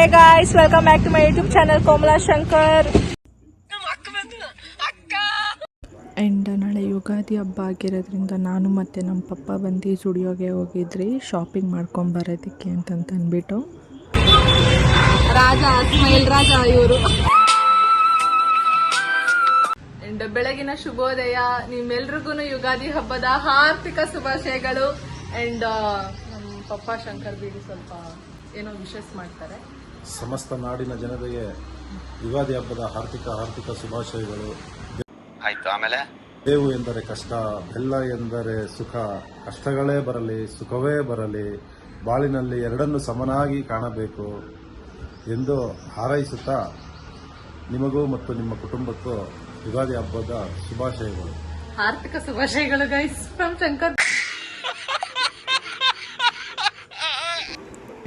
Hey guys, welcome back to my YouTube channel Komala Shankar. And ನಾಳೆ ಯುಗಾದಿ ಹಬ್ಬ ಆಗಿರೋದ್ರಿಂದ ನಾನು ಮತ್ತು ನಮ್ಮ ಪಪ್ಪ ಬಂದು ಸ್ಟುಡಿಯೋಗೆ ಹೋಗಿದ್ರಿ ಶಾಪಿಂಗ್ ಮಾಡ್ಕೊಂಬರೋದಕ್ಕೆ ಅಂದ್ಬಿಟ್ಟು. ರಾಜ ಸ್ಮೈಲ್ ರಾಜ ಇವರು. ಆ್ಯಂಡ್ ಬೆಳಗಿನ ಶುಭೋದಯ, ನಿಮ್ಮೆಲ್ರಿಗೂ ಯುಗಾದಿ ಹಬ್ಬದ ಹಾರ್ದಿಕ ಶುಭಾಶಯಗಳು. ಆ್ಯಂಡ್ ನಮ್ಮ ಪಪ್ಪ ಶಂಕರ್ ಬೀಡಿ ಸ್ವಲ್ಪ ಏನೋ ವಿಶೇಷ ಮಾಡ್ತಾರೆ. ಸಮಸ್ತ ನಾಡಿನ ಜನತೆಗೆ ಯುಗಾದಿ ಹಬ್ಬದ ಹಾರ್ದಿಕ ಶುಭಾಶಯಗಳು. ಆಯ್ತು. ಆಮೇಲೆ ಬೇವು ಎಂದರೆ ಕಷ್ಟ, ಬೆಲ್ಲ ಎಂದರೆ ಸುಖ, ಕಷ್ಟಗಳೇ ಬರಲಿ ಸುಖವೇ ಬರಲಿ, ಬಾಳಿನಲ್ಲಿ ಎರಡನ್ನು ಸಮನಾಗಿ ಕಾಣಬೇಕು ಎಂದು ಹಾರೈಸುತ್ತಾ ನಿಮಗೂ ಮತ್ತು ನಿಮ್ಮ ಕುಟುಂಬಕ್ಕೂ ಯುಗಾದಿ ಹಬ್ಬದ ಶುಭಾಶಯಗಳು. ಹಾರ್ದಿಕ ಶುಭಾಶಯಗಳು ಗೈಸ್ ಫ್ರಮ್ ಶಂಕರ್.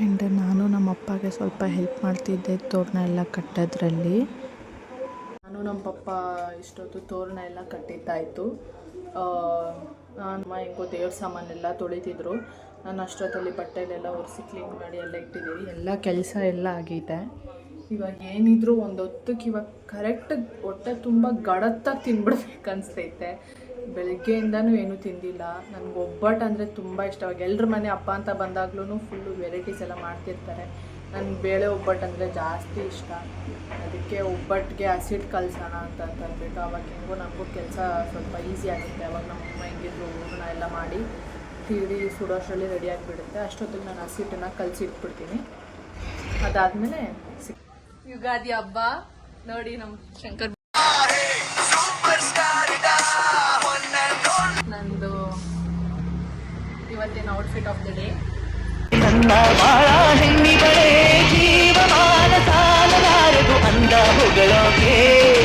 ಆ್ಯಂಡ್ ನಾನು ನಮ್ಮ ಅಪ್ಪಗೆ ಸ್ವಲ್ಪ ಹೆಲ್ಪ್ ಮಾಡ್ತಿದ್ದೆ ತೋರಣ ಎಲ್ಲ ಕಟ್ಟೋದ್ರಲ್ಲಿ. ನಾನು ನಮ್ಮ ಪಪ್ಪ ಇಷ್ಟೊತ್ತು ತೋರಣ ಎಲ್ಲ ಕಟ್ಟಿದ್ದಾಯಿತು. ನಾನು ಹೆಂಗೋ ದೇವ್ರ ಸಾಮಾನೆಲ್ಲ ತೊಳಿತಿದ್ರು. ನಾನು ಅಷ್ಟೊತ್ತಲ್ಲಿ ಬಟ್ಟೆಲೆಲ್ಲ ಒರೆಸಿ ಕ್ಲೀನ್ ಮಾಡಿ ಎಲ್ಲ ಇಟ್ಟಿದ್ದೀವಿ. ಎಲ್ಲ ಕೆಲಸ ಎಲ್ಲ ಆಗಿದೆ. ಇವಾಗ ಏನಿದ್ರು ಒಂದು ಹೊತ್ತಕ್ಕೆ ಇವಾಗ ಕರೆಕ್ಟಾಗಿ ಹೊಟ್ಟೆ ತುಂಬ ಗಡತ್ತಾಗಿ ತಿನ್ಬಿಡ್ಬೇಕು ಅನಿಸ್ತೈತೆ. ಬೆಳಗ್ಗೆಯಿಂದನೂ ಏನೂ ತಿಂದಿಲ್ಲ. ನನಗೆ ಒಬ್ಬಟ್ಟು ಅಂದರೆ ತುಂಬ ಇಷ್ಟ. ಅವಾಗ ಎಲ್ಲರ ಮನೆ ಹಬ್ಬ ಅಂತ ಬಂದಾಗ್ಲೂ ಫುಲ್ಲು ವೆರೈಟೀಸ್ ಎಲ್ಲ ಮಾಡ್ತಿರ್ತಾರೆ. ನನಗೆ ಬೇಳೆ ಒಬ್ಬಟ್ಟು ಅಂದರೆ ಜಾಸ್ತಿ ಇಷ್ಟ. ಅದಕ್ಕೆ ಒಬ್ಬಟ್ಟಿಗೆ ಆಸಿಡ್ ಕಲಸೋಣ ಅಂತ ಅಂದ್ಬಿಟ್ಟು ಅವಾಗ ಹೆಂಗೋ ನಮಗೂ ಕೆಲಸ ಸ್ವಲ್ಪ ಈಸಿ ಆಗುತ್ತೆ. ಅವಾಗ ನಮ್ಮಮ್ಮ ಹೆಂಗಿದ್ರು ಹೂರಣ ಎಲ್ಲ ಮಾಡಿ ತಿಳಿ ಸುಡೋಷ್ಟರಲ್ಲಿ ರೆಡಿ ಆಗಿಬಿಡುತ್ತೆ. ಅಷ್ಟೊತ್ತಿಗೆ ನಾನು ಹಸಿಟ್ಟನ್ನು ಕಲಸಿಟ್ಬಿಡ್ತೀನಿ. ಅದಾದಮೇಲೆ ಯುಗಾದಿ ಹಬ್ಬ ನೋಡಿ ನಮ್ಮ ಶಂಕರ್ ನಂದು ಇವತ್ತಿನ ಔಟ್ಫಿಟ್ ಆಫ್ ದ ಡೇ.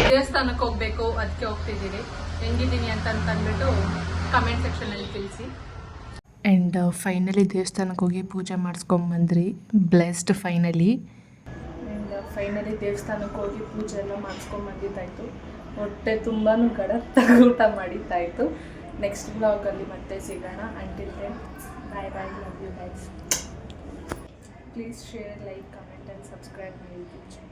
ದೇವಸ್ಥಾನಕ್ಕೆ ಹೋಗ್ಬೇಕು, ಅದಕ್ಕೆ ಹೋಗ್ತಿದ್ದೀವಿ. ಹೆಂಗಿದ್ದೀನಿ ಅಂತಂದ್ಬಿಟ್ಟು ಕಮೆಂಟ್ ಸೆಕ್ಷನಲ್ಲಿ ತಿಳಿಸಿ. ಆ್ಯಂಡ್ ಫೈನಲಿ ದೇವಸ್ಥಾನಕ್ಕೆ ಹೋಗಿ ಪೂಜೆ ಮಾಡಿಸ್ಕೊಂಬಂದ್ರಿ. Blessed finally. ಆ್ಯಂಡ್ ಫೈನಲಿ ದೇವಸ್ಥಾನಕ್ಕೆ ಹೋಗಿ ಪೂಜೆ ಎಲ್ಲ ಮಾಡಿಸ್ಕೊಂಬಂದಿದ್ದಾಯಿತು. ಹೊಟ್ಟೆ ತುಂಬಾ ಗಡತ್ತಾಗಿ ಊಟ ಮಾಡಿದ್ದಾಯಿತು. ನೆಕ್ಸ್ಟ್ ಬ್ಲಾಗಲ್ಲಿ ಮತ್ತೆ ಸಿಗೋಣ. Until then bye bye, love you guys. Please share, like, comment and subscribe my YouTube channel.